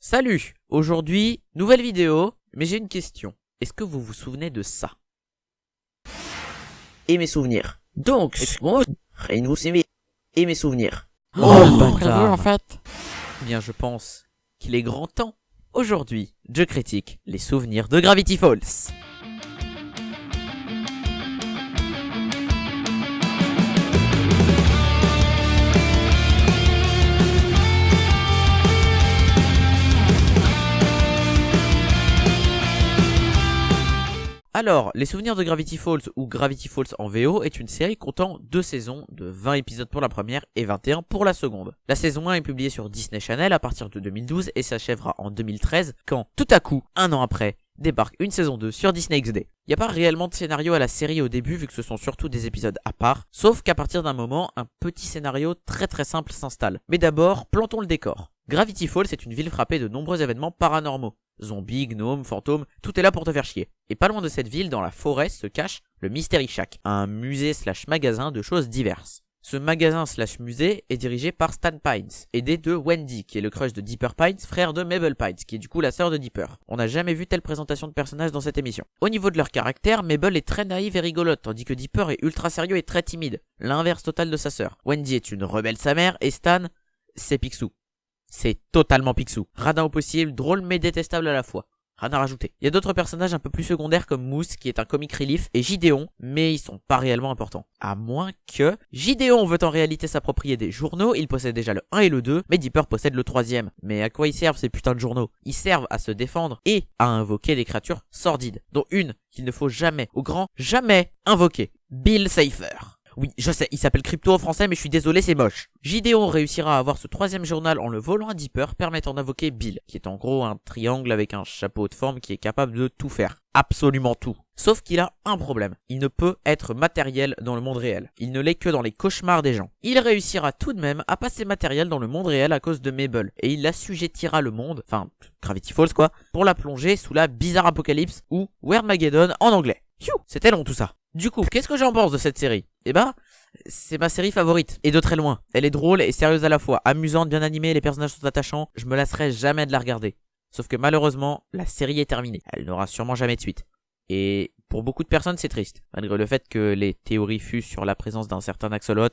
Salut! Aujourd'hui, nouvelle vidéo, mais j'ai une question. Est-ce que vous vous souvenez de ça? Et mes souvenirs. Donc, et vous savez, et mes souvenirs. Oh, le bâtard. en fait. Bien, je pense qu'il est grand temps. Aujourd'hui, je critique les souvenirs de Gravity Falls. Alors, les souvenirs de Gravity Falls ou Gravity Falls en VO est une série comptant 2 saisons de 20 épisodes pour la première et 21 pour la seconde. La saison 1 est publiée sur Disney Channel à partir de 2012 et s'achèvera en 2013 quand, tout à coup, un an après, débarque une saison 2 sur Disney XD. Il n'y a pas réellement de scénario à la série au début vu que ce sont surtout des épisodes à part, sauf qu'à partir d'un moment, un petit scénario très simple s'installe. Mais d'abord, plantons le décor. Gravity Falls est une ville frappée de nombreux événements paranormaux. Zombies, gnomes, fantômes, tout est là pour te faire chier. Et pas loin de cette ville, dans la forêt, se cache le Mystery Shack, un musée/magasin de choses diverses. Ce magasin/musée est dirigé par Stan Pines, aidé de Wendy, qui est le crush de Dipper Pines, frère de Mabel Pines, qui est du coup la sœur de Dipper. On n'a jamais vu telle présentation de personnages dans cette émission. Au niveau de leur caractère, Mabel est très naïve et rigolote, tandis que Dipper est ultra sérieux et très timide, l'inverse total de sa sœur. Wendy est une rebelle sa mère, et Stan, c'est Picsou. C'est totalement Picsou. Radin au possible, drôle mais détestable à la fois. Rien à rajouter. Il y a d'autres personnages un peu plus secondaires comme Moose qui est un comic relief et Gideon, mais ils sont pas réellement importants. À moins que Gideon veut en réalité s'approprier des journaux, il possède déjà le 1 et le 2, mais Dipper possède le 3e. Mais à quoi ils servent ces putains de journaux? Ils servent à se défendre et à invoquer des créatures sordides, dont une qu'il ne faut jamais, au grand jamais, invoquer. Bill Cipher. Oui, je sais, il s'appelle Crypto en français, mais je suis désolé, c'est moche. Gideon réussira à avoir ce 3e journal en le volant à Dipper, permettant d'invoquer Bill, qui est en gros un triangle avec un chapeau de forme qui est capable de tout faire. Absolument tout. Sauf qu'il a un problème. Il ne peut être matériel dans le monde réel. Il ne l'est que dans les cauchemars des gens. Il réussira tout de même à passer matériel dans le monde réel à cause de Mabel, et il assujettira le monde, enfin, Gravity Falls quoi, pour la plonger sous la bizarre apocalypse, ou Wermageddon en anglais. Pfiou, c'était long tout ça. Du coup, qu'est-ce que j'en pense de cette série? Eh ben, c'est ma série favorite, et de très loin. Elle est drôle et sérieuse à la fois, amusante, bien animée, les personnages sont attachants, je me lasserai jamais de la regarder. Sauf que malheureusement, la série est terminée, elle n'aura sûrement jamais de suite. Et pour beaucoup de personnes, c'est triste, malgré le fait que les théories fusent sur la présence d'un certain Axolot.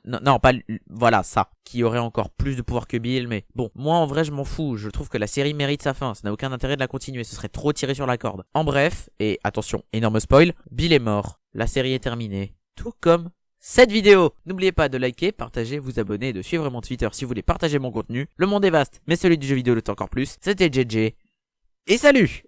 Non, pas... Voilà, ça. Qui aurait encore plus de pouvoir que Bill, mais bon. Moi, en vrai, je m'en fous. Je trouve que la série mérite sa fin. Ça n'a aucun intérêt de la continuer. Ce serait trop tiré sur la corde. En bref, et attention, énorme spoil, Bill est mort. La série est terminée. Tout comme cette vidéo. N'oubliez pas de liker, partager, vous abonner et de suivre mon Twitter si vous voulez partager mon contenu. Le monde est vaste, mais celui du jeu vidéo l'est encore plus. C'était JJ. Et salut!